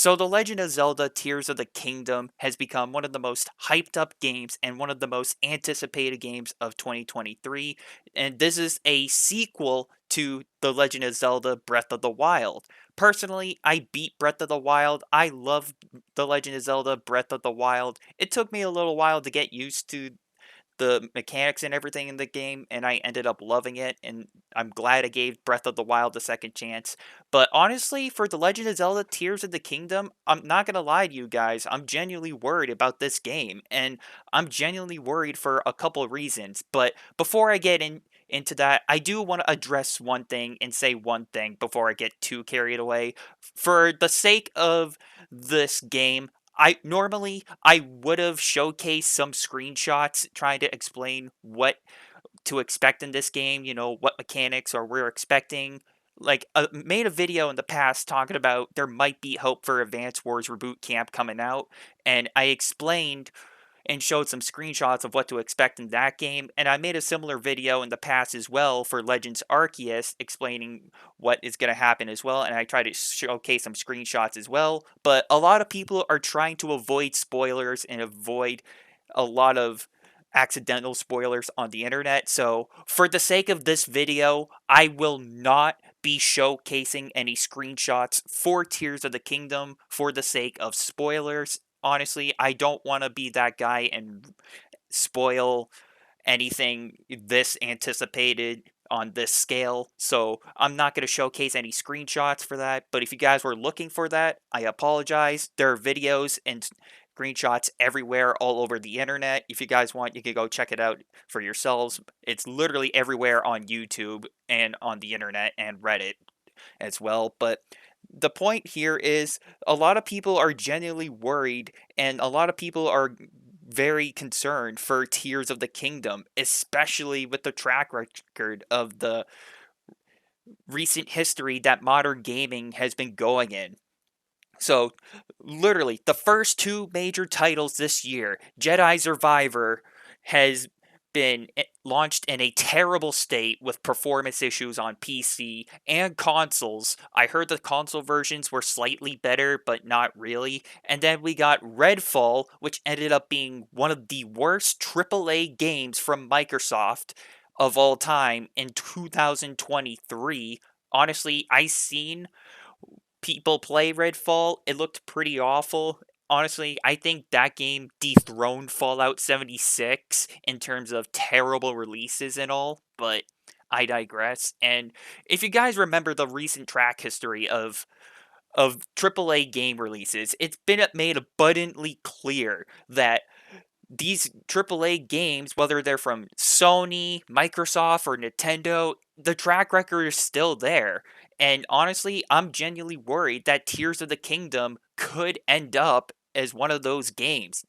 So, The Legend of Zelda Tears of the Kingdom has become one of the most hyped up games and one of the most anticipated games of 2023. And this is a sequel to The Legend of Zelda Breath of the Wild. Personally, I beat Breath of the Wild. I love The Legend of Zelda Breath of the Wild. It took me a little while to get used to the mechanics and everything in the game, and I ended up loving it, and I'm glad I gave Breath of the Wild a second chance. But honestly, for The Legend of Zelda Tears of the Kingdom, I'm not gonna lie to you guys, I'm genuinely worried about this game, and I'm genuinely worried for a couple of reasons. But before I get into that, I do want to address one thing and say one thing before I get too carried away. For the sake of this game, I would have showcased some screenshots trying to explain what to expect in this game, what mechanics or we're expecting. Like, made a video in the past talking about there might be hope for Advance Wars Reboot Camp coming out, and I explained and showed some screenshots of what to expect in that game. And I made a similar video in the past as well for Legends Arceus explaining what is going to happen as well. And I tried to showcase some screenshots as well. But a lot of people are trying to avoid spoilers and avoid a lot of accidental spoilers on the internet. So, for the sake of this video, I will not be showcasing any screenshots for Tears of the Kingdom for the sake of spoilers. Honestly, I don't want to be that guy and spoil anything this anticipated on this scale. So I'm not going to showcase any screenshots for that. But if you guys were looking for that, I apologize. There are videos and screenshots everywhere all over the internet. If you guys want, you can go check it out for yourselves. It's literally everywhere on YouTube and on the internet and Reddit as well. But the point here is a lot of people are genuinely worried, and a lot of people are very concerned for Tears of the Kingdom, especially with the track record of the recent history that modern gaming has been going in. So, literally, the first two major titles this year, Jedi Survivor, has been launched in a terrible state with performance issues on PC and consoles. I heard the console versions were slightly better, but not really. And then we got Redfall, which ended up being one of the worst AAA games from Microsoft of all time in 2023. Honestly, I seen people play Redfall, it looked pretty awful. Honestly, I think that game dethroned Fallout 76 in terms of terrible releases and all, but I digress. And if you guys remember the recent track history of AAA game releases, it's been made abundantly clear that these AAA games, whether they're from Sony, Microsoft, or Nintendo, the track record is still there. And honestly, I'm genuinely worried that Tears of the Kingdom could end up as one of those games.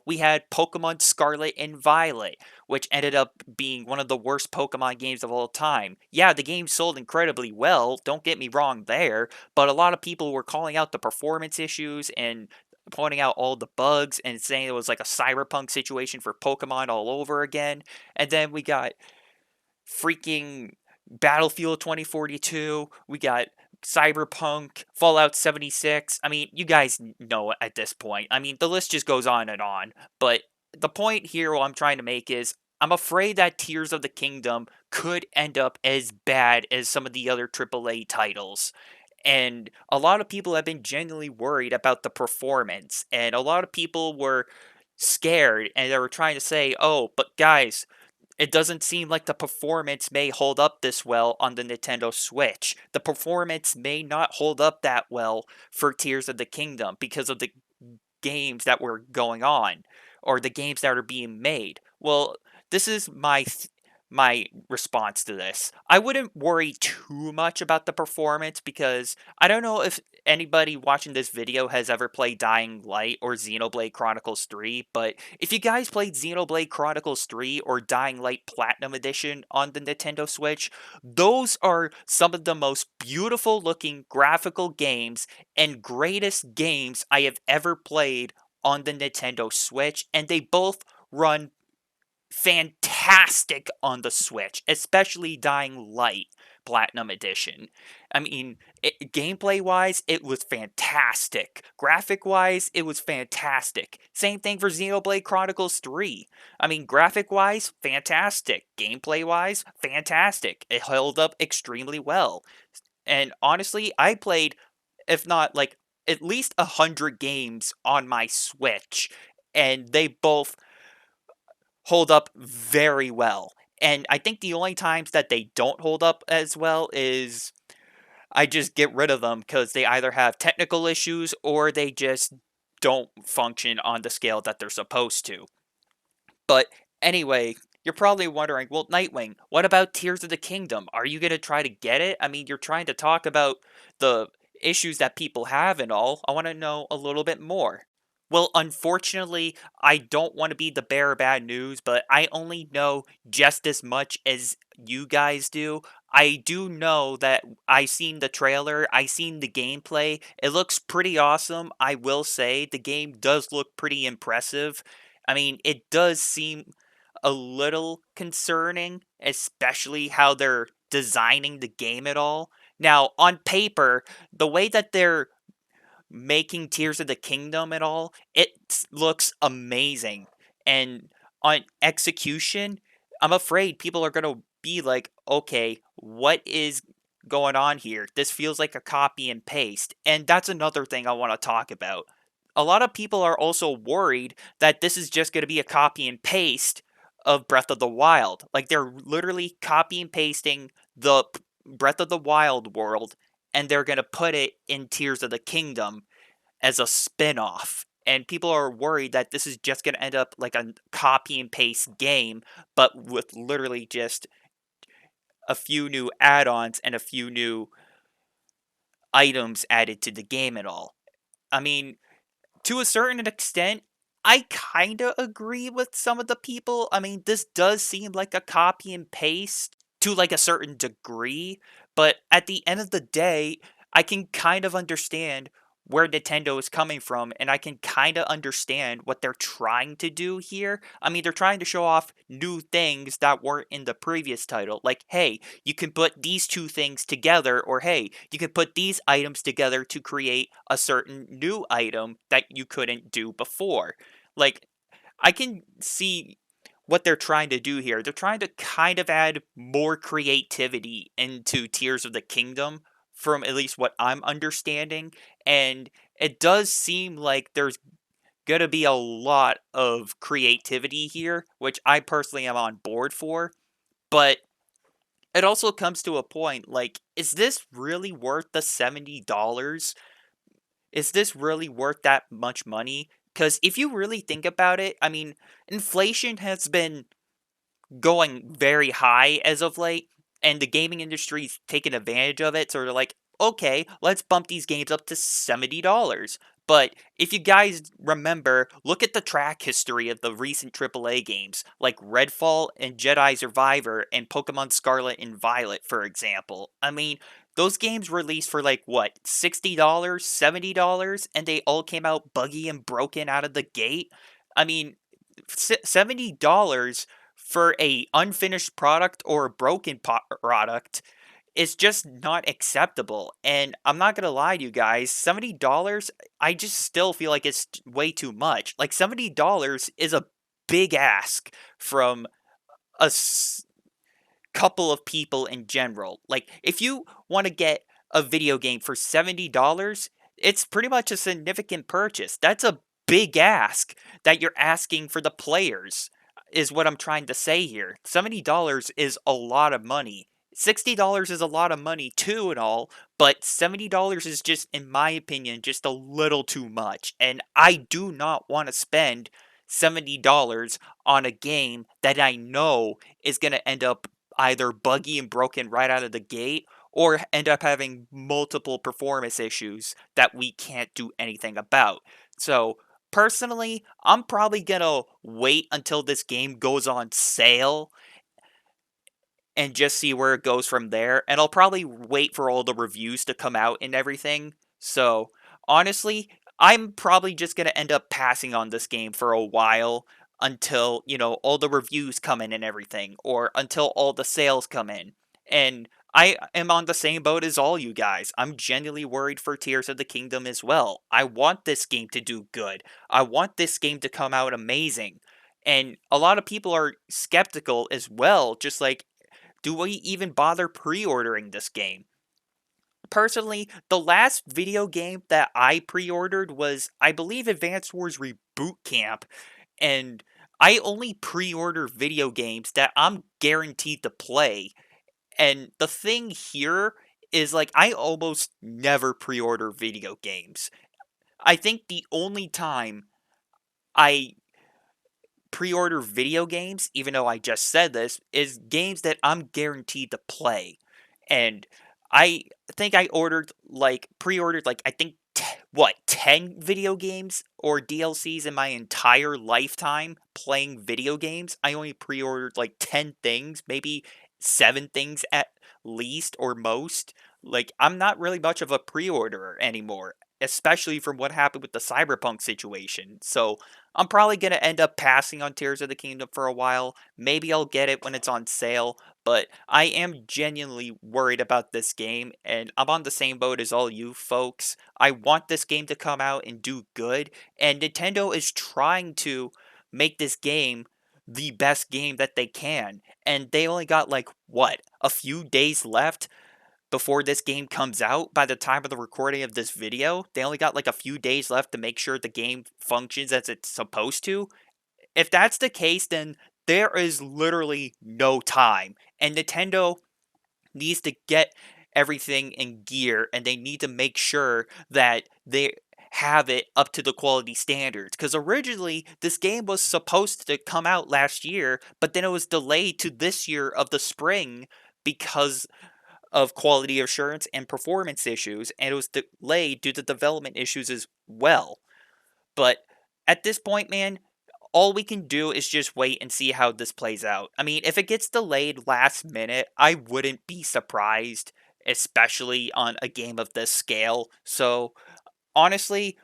We had Pokemon Scarlet and Violet, which ended up being one of the worst Pokemon games of all time. Yeah, the game sold incredibly well, don't get me wrong there, but a lot of people were calling out the performance issues and pointing out all the bugs and saying it was like a cyberpunk situation for Pokemon all over again. And then we got freaking Battlefield 2042. We got Cyberpunk, Fallout 76. I mean, you guys know at this point. I mean, the list just goes on and on. But the point here, what I'm trying to make is I'm afraid that Tears of the Kingdom could end up as bad as some of the other AAA titles. And a lot of people have been genuinely worried about the performance. And a lot of people were scared and they were trying to say, oh, but guys, it doesn't seem like the performance may hold up this well on the Nintendo Switch. The performance may not hold up that well for Tears of the Kingdom because of the games that were going on or the games that are being made. Well, this is my response to this. I wouldn't worry too much about the performance because I don't know if anybody watching this video has ever played Dying Light or Xenoblade Chronicles 3, but if you guys played Xenoblade Chronicles 3 or Dying Light Platinum Edition on the Nintendo Switch, those are some of the most beautiful looking graphical games and greatest games I have ever played on the Nintendo Switch, and they both run fantastic on the Switch, especially Dying Light. Platinum Edition. I mean, gameplay-wise, it was fantastic. Graphic-wise, it was fantastic. Same thing for Xenoblade Chronicles 3. I mean, graphic-wise, fantastic. Gameplay-wise, fantastic. It held up extremely well. And honestly, I played, if not like at least 100 games on my Switch, and they both hold up very well. And I think the only times that they don't hold up as well is I just get rid of them because they either have technical issues or they just don't function on the scale that they're supposed to. But anyway, you're probably wondering, well, Nightwing, what about Tears of the Kingdom? Are you going to try to get it? I mean, you're trying to talk about the issues that people have and all. I want to know a little bit more. Well, unfortunately, I don't want to be the bearer of bad news, but I only know just as much as you guys do. I do know that I seen the trailer, I seen the gameplay. It looks pretty awesome. I will say the game does look pretty impressive. I mean, it does seem a little concerning, especially how they're designing the game at all. Now, on paper, the way that they're making Tears of the Kingdom and all, it looks amazing. And on execution, I'm afraid people are going to be like, okay, what is going on here? This feels like a copy and paste. And that's another thing I want to talk about. A lot of people are also worried that this is just going to be a copy and paste of Breath of the Wild. Like they're literally copy and pasting the Breath of the Wild world and they're going to put it in Tears of the Kingdom as a spin-off. And people are worried that this is just going to end up like a copy and paste game, but with literally just a few new add-ons and a few new items added to the game and all. I mean, to a certain extent, I kinda agree with some of the people. I mean, this does seem like a copy and paste to like a certain degree, but at the end of the day, I can kind of understand where Nintendo is coming from, and I can kind of understand what they're trying to do here. I mean, they're trying to show off new things that weren't in the previous title. Like, hey, you can put these two things together, or hey, you can put these items together to create a certain new item that you couldn't do before. Like, I can see what they're trying to do here. They're trying to kind of add more creativity into Tears of the Kingdom, from at least what I'm understanding. And it does seem like there's gonna be a lot of creativity here, which I personally am on board for. But it also comes to a point like, is this really worth the $70? Is this really worth that much money? Because if you really think about it, I mean, inflation has been going very high as of late, and the gaming industry's taken advantage of it. So they're like, okay, let's bump these games up to $70. But if you guys remember, look at the track history of the recent AAA games, like Redfall and Jedi Survivor and Pokemon Scarlet and Violet, for example. I mean, those games released for like what, $60, $70, and they all came out buggy and broken out of the gate. I mean, $70 for a unfinished product or a broken product is just not acceptable. And I'm not gonna lie to you guys, $70, I just still feel like it's way too much. Like $70 is a big ask from a couple of people in general. Like, if you want to get a video game for $70, it's pretty much a significant purchase. That's a big ask that you're asking for the players, is what I'm trying to say here. $70 is a lot of money. $60 is a lot of money too and all, but $70 is just, in my opinion, just a little too much. And I do not want to spend $70 on a game that I know is going to end up either buggy and broken right out of the gate, or end up having multiple performance issues that we can't do anything about. So, personally, I'm probably gonna wait until this game goes on sale and just see where it goes from there. And I'll probably wait for all the reviews to come out and everything. So, honestly, I'm probably just going to end up passing on this game for a while until, all the reviews come in and everything, or until all the sales come in. And I am on the same boat as all you guys. I'm genuinely worried for Tears of the Kingdom as well. I want this game to do good. I want this game to come out amazing. And a lot of people are skeptical as well, just like, do we even bother pre-ordering this game? Personally, the last video game that I pre-ordered was, I believe, Advance Wars Reboot Camp, and I only pre-order video games that I'm guaranteed to play. And the thing here is, like, I almost never pre-order video games. I think the only time I pre-order video games, even though I just said this, is games that I'm guaranteed to play. And I think I pre-ordered, like, I think, 10 video games or DLCs in my entire lifetime playing video games. I only pre-ordered like 10 things, maybe 7 things at least or most. Like, I'm not really much of a pre-orderer anymore, especially from what happened with the Cyberpunk situation. So, I'm probably going to end up passing on Tears of the Kingdom for a while. Maybe I'll get it when it's on sale, but I am genuinely worried about this game, and I'm on the same boat as all you folks. I want this game to come out and do good, and Nintendo is trying to make this game the best game that they can. And they only got, like, what, a few days left before this game comes out. By the time of the recording of this video, they only got like a few days left to make sure the game functions as it's supposed to. If that's the case, then there is literally no time. And Nintendo needs to get everything in gear, and they need to make sure that they have it up to the quality standards. Because originally, this game was supposed to come out last year, but then it was delayed to this year of the spring because of quality assurance and performance issues, and it was delayed due to development issues as well. But at this point, man, all we can do is just wait and see how this plays out. I mean, if it gets delayed last minute, I wouldn't be surprised, especially on a game of this scale. So, honestly,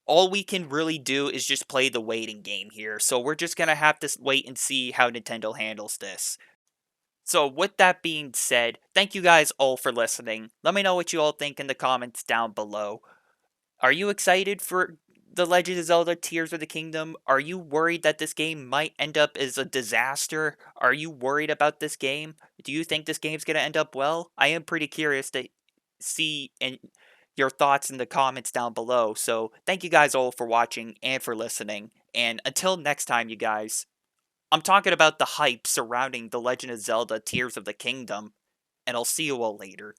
all we can really do is just play the waiting game here. So, we're just gonna have to wait and see how Nintendo handles this. So, with that being said, thank you guys all for listening. Let me know what you all think in the comments down below. Are you excited for The Legend of Zelda Tears of the Kingdom? Are you worried that this game might end up as a disaster? Are you worried about this game? Do you think this game's going to end up well? I am pretty curious to see your thoughts in the comments down below. So, thank you guys all for watching and for listening. And until next time, you guys. I'm talking about the hype surrounding The Legend of Zelda Tears of the Kingdom, and I'll see you all later.